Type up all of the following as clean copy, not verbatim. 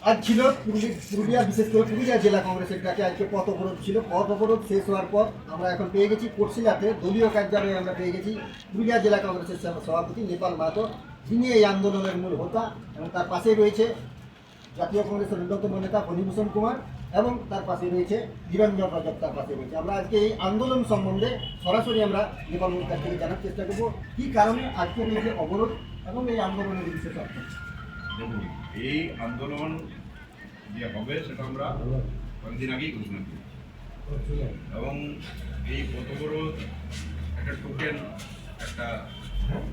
আজ ছিল পুরুলিয়া, বিশেষ করে পুরুলিয়া জেলা কংগ্রেসের কাছে আজকে পথ অবরোধ ছিল। পথ অবরোধ শেষ হওয়ার পর আমরা এখন পেয়ে গেছি কোটশিলাতে দলীয় কার্যালয়ে আমরা পেয়ে গেছি পুরুলিয়া জেলা কংগ্রেসের সভাপতি নেপাল মাহাতো, যিনি এই আন্দোলনের মূল হোতা, এবং তার পাশেই রয়েছে জাতীয় কংগ্রেসের অন্যতম নেতা ফণীভূষণ কুমার, এবং তার পাশে রয়েছে নিরঞ্জন রজক, তার পাশে রয়েছে। আমরা আজকে এই আন্দোলন সম্বন্ধে সরাসরি আমরা নেপাল বাবুর কাছ থেকে জানার চেষ্টা করব কী কারণে আজকের এই যে অবরোধ এবং এই আন্দোলনের বিশেষ অর্থ। দেখুন, এই আন্দোলন যে হবে সেটা আমরা কয়েকদিন আগেই ঘোষণা করেছি, এবং এই পথ অবরোধ একটা টোকেন, একটা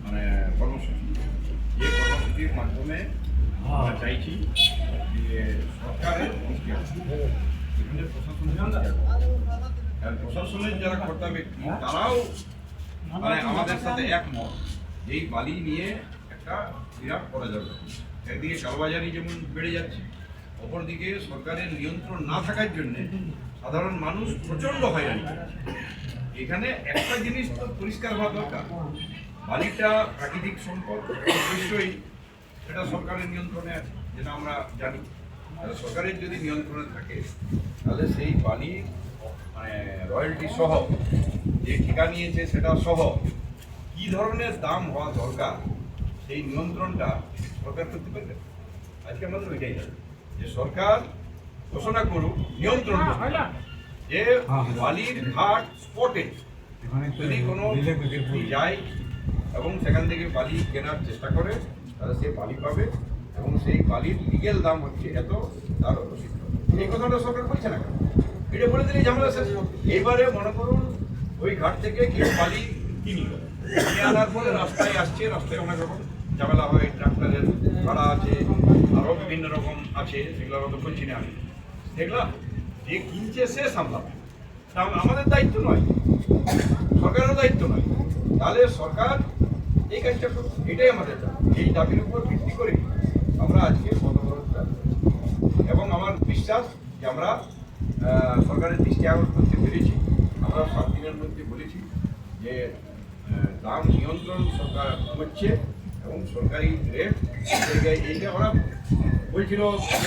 মানে কর্মসূচি, যে কর্মসূচির মাধ্যমে আমরা চাইছি যে সরকারের এখানে প্রশাসনের যারা কর্তা ব্যক্তি তারাও মানে আমাদের সাথে একমত এই বালি নিয়ে একটা বিরাট করা যাবে। একদিকে কালোবাজারি যেমন বেড়ে যাচ্ছে, অপরদিকে সরকারের নিয়ন্ত্রণ না থাকার জন্য সাধারণ মানুষ প্রচণ্ড হয়রানি। এখানে একটা জিনিস তো পরিষ্কার হওয়া দরকার, বালিটা প্রাকৃতিক সম্পদ, অবশ্যই সেটা সরকারের নিয়ন্ত্রণে আছে, যেটা আমরা জানি। সরকারের যদি নিয়ন্ত্রণে থাকে তাহলে সেই বালি মানে রয়্যালটি সহ যে ঠিকা নিয়েছে সেটা সহ কী ধরনের দাম হওয়া দরকার সেই নিয়ন্ত্রণটা সরকার করতে পারবে। আজকে আমাদের ওইটাই আছে যে সরকার ঘোষণা করুক নিয়ন্ত্রণ, যে বালির ঘাট স্পটে যদি কোনো ব্যক্তি যায় এবং সেখান থেকে বালি কেনার চেষ্টা করে তাহলে সে বালি পাবে, এবং সেই বালির লিগেল দাম হচ্ছে এত, তার রসিদ। এই কথাটা সরকার বলছে না, এটা বলে দিলেই ঝামেলা শেষ। এবারে মনে করুন ওই ঘাট থেকে কেউ বালি কিনল, কিনে আনার পরে রাস্তায় আসছে, রাস্তায় অনেক রকম ঝামেলা হয়, ট্রাক্টরের ভাড়া আছে, আরও বিভিন্ন রকম আছে, সেগুলো তো বলছি না আমি। দেখলাম যে কিনছে সে সামলাবে, আমাদের দায়িত্ব নয়, সরকারের দায়িত্ব নয়। তাহলে সরকার এই কাজটা করবে, এটাই আমাদের দাবি। এই দাবির উপর ভিত্তি করে আমরা আজকে পথ অবরোধটা, এবং আমার বিশ্বাস যে আমরা সরকারের দৃষ্টি আকর্ষণ করতে পেরেছি। আমরা 7 দিনের মধ্যে বলেছি যে দাম নিয়ন্ত্রণ সরকার করছে, এবং সরকারি রেট এইটা আমরা বলছিল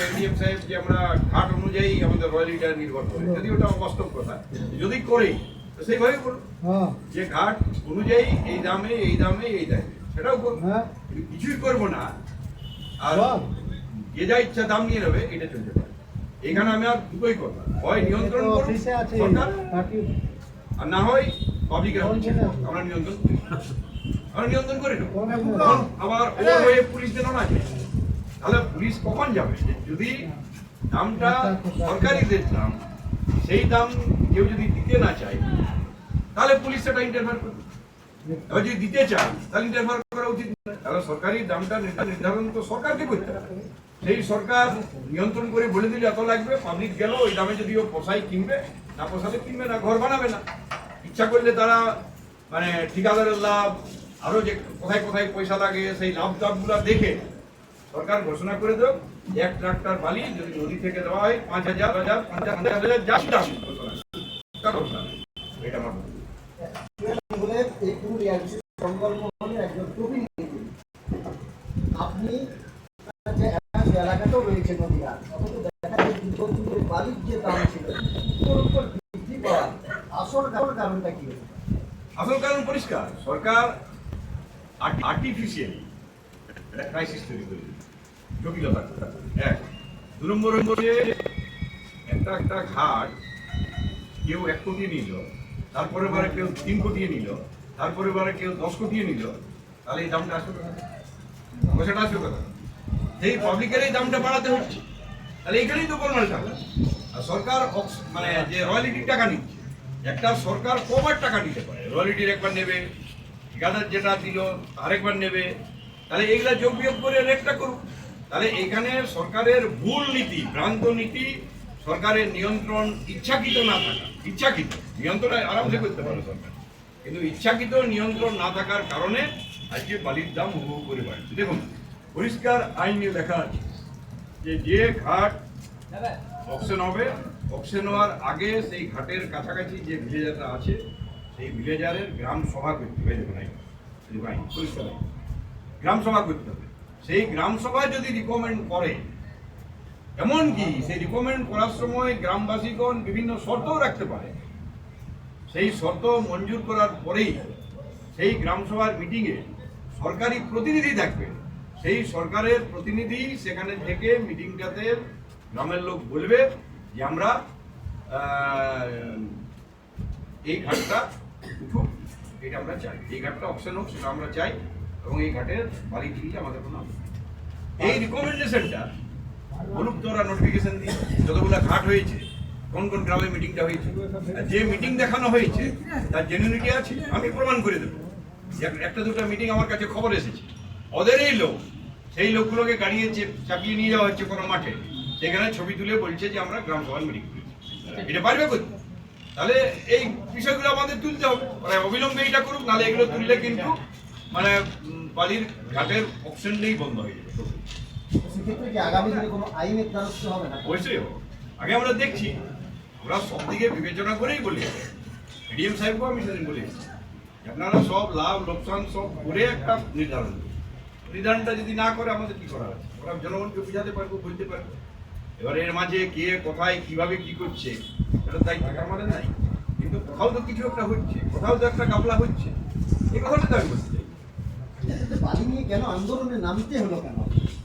এডিএম সাহেব যে আমরা ঘাট অনুযায়ী আমাদের রয়্যালিটা নির্ভর করে, যদি ওটা অবাস্তব কথা, যদি করেই তো সেইভাবেই করুন, যে ঘাট অনুযায়ী এই দামে এই দামে এই দামে সেটাও করবো, কিছুই করবো না। আর যে যা ইচ্ছা দাম নিয়ে নেবে, এটা চলতে পারে। এখানে আমি আর দুটোই করবো, হয় নিয়ন্ত্রণ করবো সরকার, আর না হয় পাবলিকের আমরা নিয়ন্ত্রণ করি নেবো। আবার ওর হয়ে পুলিশ যেন না যায়, তাহলে পুলিশ কখন যাবে? যদি দামটা সরকারিদের দাম, সেই দাম কেউ যদি দিতে না চায় তাহলে পুলিশ সেটা ইন্টারফেয়ার করবে। এবার যদি দিতে চায় তাহলে ইন্টারফেয়ার করা উচিত। তাহলে সরকারি দামটা নির্ধারণ তো সরকারকে করতে হবে। সেই সরকার নিয়ন্ত্রণ করে বলে দিলে এত লাগবে, পাবলিক গেল ওই দামে, যদি ও পোষাই কিনবে, না পোষালে কিনবে না, ঘর বানাবে না। ইচ্ছা করলে তারা মানে ঠিকাদারের লাভ, আরো যে কোথায় কোথায় পয়সা লাগে সেই লাভ টাভগুলো দেখে সরকার ঘোষণা করে দেব, এক ট্রাক্টর বালি যদি নদী থেকে দেওয়া হয় 5,000, 50,000 যা দাম ঘোষণা। এটা আমার এই পুরুলিয়ার সংকল্পের একজন প্রতিনিধি, আপনি যে এলাকাতেও রয়েছে নদীরা, অথচ দেখা যায় দীর্ঘদিনের বালির যে দাম ছিল ওর উপর বৃদ্ধি পাওয়ার আসল কারণটা কি? আসল কারণ পরিষ্কার, সরকার আর্টিফিশিয়ালি একটা ক্রাইসিস তৈরি করে দিচ্ছে, জটিলতা। এক, 2 নম্বর হচ্ছে একটা একটা ঘাট কেউ 1 কোটি নিল, তারপরে বারে কেউ 3 কোটি নিল, তারপরে বারে কেউ 10 কোটি নিল, তাহলে এই দামটা আসবে কোথা? পয়সাটা আসবে কোথা? সেই পাবলিকের এই দামটা বাড়াতে হচ্ছে, তাহলে এখানেই তো গোলমাল টাকা। আর সরকার মানে যে রয়্যালিটির টাকা নিচ্ছে, একটা সরকার কবার টাকা নিতে পারে? রয়্যালিটির একবার নেবে, ঠিকাদার যেটা দিল আরেকবার নেবে, তাহলে এইগুলা যোগ বিয়োগ করে রেটটা করুক। তাহলে এখানে সরকারের ভুল নীতি, ভ্রান্ত নীতি, সরকারের নিয়ন্ত্রণ ইচ্ছাকৃত না থাকা, ইচ্ছাকৃত নিয়ন্ত্রণ আরামসে করতে পারে সরকার, কিন্তু ইচ্ছাকৃত নিয়ন্ত্রণ না থাকার কারণে আজকে বালির দাম হু হু করে বাড়ছে। দেখুন, পরিষ্কার আইনে লেখা আছে যে ঘাট অকশন হবে, অকশন হওয়ার আগে সেই ঘাটের কাছাকাছি যে ভিলেজারটা আছে সেই ভিলেজারের গ্রাম সভা করতে হবে। দেখুন পরিষ্কার গ্রাম সভা করতে হবে। সেই গ্রামসভা যদি রিকমেন্ড করে, এমনকি সেই রিকমেন্ড করার সময় গ্রামবাসীগণ বিভিন্ন শর্তও রাখতে পারে, সেই শর্ত মঞ্জুর করার পরেই সেই গ্রামসভার মিটিংয়ে সরকারি প্রতিনিধি থাকবে। সেই সরকারের প্রতিনিধি সেখানে থেকে মিটিংটাতে গ্রামের লোক বলবে যে আমরা এই ঘাটটা উঠুক, এটা আমরা চাই, এই ঘাটটা অপশন হোক, সেটা আমরা চাই, এবং এই ঘাটের বাড়ি দিলে আমাদের কোনো এই রিকমেন্ডেশনটা বলুক তো ওরা নোটিফিকেশন দিয়ে যতগুলো ঘাট হয়েছে, কোন কোন গ্রামে মিটিংটা হয়েছে, আর যে মিটিং দেখানো হয়েছে তার জেনুইনিটি আছে, আমি প্রমাণ করে দেবো। একটা দুটো মিটিং আমার কাছে খবর এসেছে, ওদেরই লোক, সেই লোকগুলোকে গাড়িয়ে চাপিয়ে নিয়ে যাওয়া হচ্ছে কোনো মাঠে, সেখানে ছবি তুলে বলছে যে আমরা গ্রাম সভার মিটিং করেছি। এটা পারবে করতে? তাহলে এই বিষয়গুলো আমাদের তুলতে হবে, মানে অবিলম্বে এটা করুক, নাহলে এগুলো তুললে কিন্তু মানে বালির ঘাটের অপশনটাই বন্ধ হয়ে যাবে। সেক্ষেত্রে কি আগামী দিনে কোনো আইনের দ্বারস্থ হবে না? অবশ্যই হবে। আগে আমরা দেখছি, আমরা সব দিকে বিবেচনা করেই বলি, এডিএম সাহেবকেও আমি সেদিন বলেছি আপনারা সব লাভ লোকসান সব করে একটা নির্ধারণ করুন। নির্ধারণটা যদি না করে আমাদের কি করা আছে? ওরা জনগণকে বোঝাতে পারবো, বলতে পারবো। এবার এর মাঝে কে কোথায় কিভাবে কি করছে এটার দায়িত্ব আমাদের নাই, কিন্তু কোথাও তো কিছু একটা হচ্ছে, কোথাও তো একটা গাফলা হচ্ছে, এই কথাটা তো আমি বলতে চাই। বালি নিয়ে কেন আন্দোলনে নামতে হলো কেন?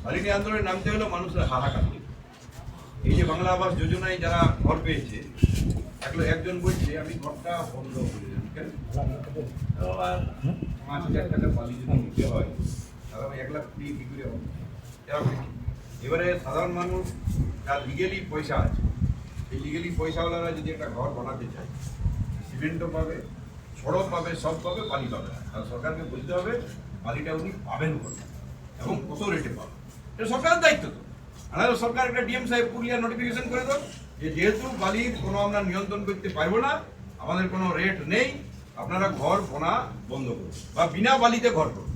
বালি নিয়ে আন্দোলনে নামতে হলো মানুষের হাহাকার। এই যে বাংলা আবাস যোজনায় যারা ঘর পেয়েছে, একজন বলছে আমি ঘরটা বন্ধ করে দেব, কেন? 5,000 টাকা বালি যদি নিতে হয় তাহলে আমি 1 লাখ কোটি কি করে হবে? এবারে সাধারণ মানুষ যার লিগেলি পয়সা আছে, এই লিগেলি পয়সাওয়ালারা যদি একটা ঘর বানাতে চায়, সিমেন্টও পাবে, সড়ক পাবে, সব পাবে, বালি পাবে না। আর সরকারকে বলতে হবে বালিটা উনি পাবেন কোথায় এবং কত রেটে পাবেন, এটা সরকারের দায়িত্ব। তো আমাদের সরকার একটা ডিএম সাহেব পুরুলিয়া নোটিফিকেশন করে দাও যে যেহেতু বালির কোনো আমরা নিয়ন্ত্রণ করতে পারবো না, আমাদের কোনো রেট নেই, আপনারা ঘর বোনা বন্ধ করুন বা বিনা বালিতে ঘর করুন,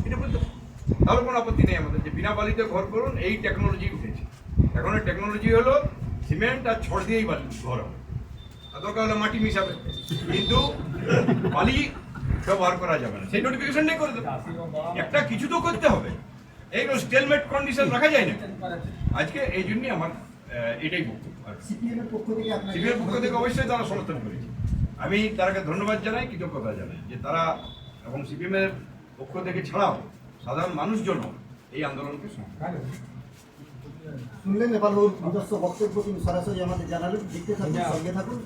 এটা বলতে তাহলে কোনো আপত্তি নেই আমাদের যে বিনা বালিতে ঘর করুন। এই টেকনোলজি উঠেছে, এখন টেকনোলজি হলো সিমেন্ট আর ছড় দিয়েই বালি ঘর হবে, দরকার হলে মাটি মিশাবে, কিন্তু বালি ব্যবহার করা যাবে না। সেই নোটিফিকেশনটাই করে দেবে, একটা কিছু তো করতে হবে, এইগুলো স্টেলমেট কন্ডিশন রাখা যায় না। আজকে এই জন্যই আমার এটাই বক্তব্য। সিপিএমের পক্ষ থেকে আপনার সিপিএম পক্ষ থেকে অবশ্যই তারা সমর্থন করেছে, আমি তারাকে ধন্যবাদ জানাই, কৃতজ্ঞতা জানাই যে তারা এবং সিপিএমের পক্ষ থেকে ছাড়াও সাধারণ মানুষজন এই আন্দোলনকে শুনলেন নেপালবাবুর নিজস্ব বক্তব্য তিনি সরাসরি আমাদের জানালেন। দেখতে থাকুন, সঙ্গে থাকুন।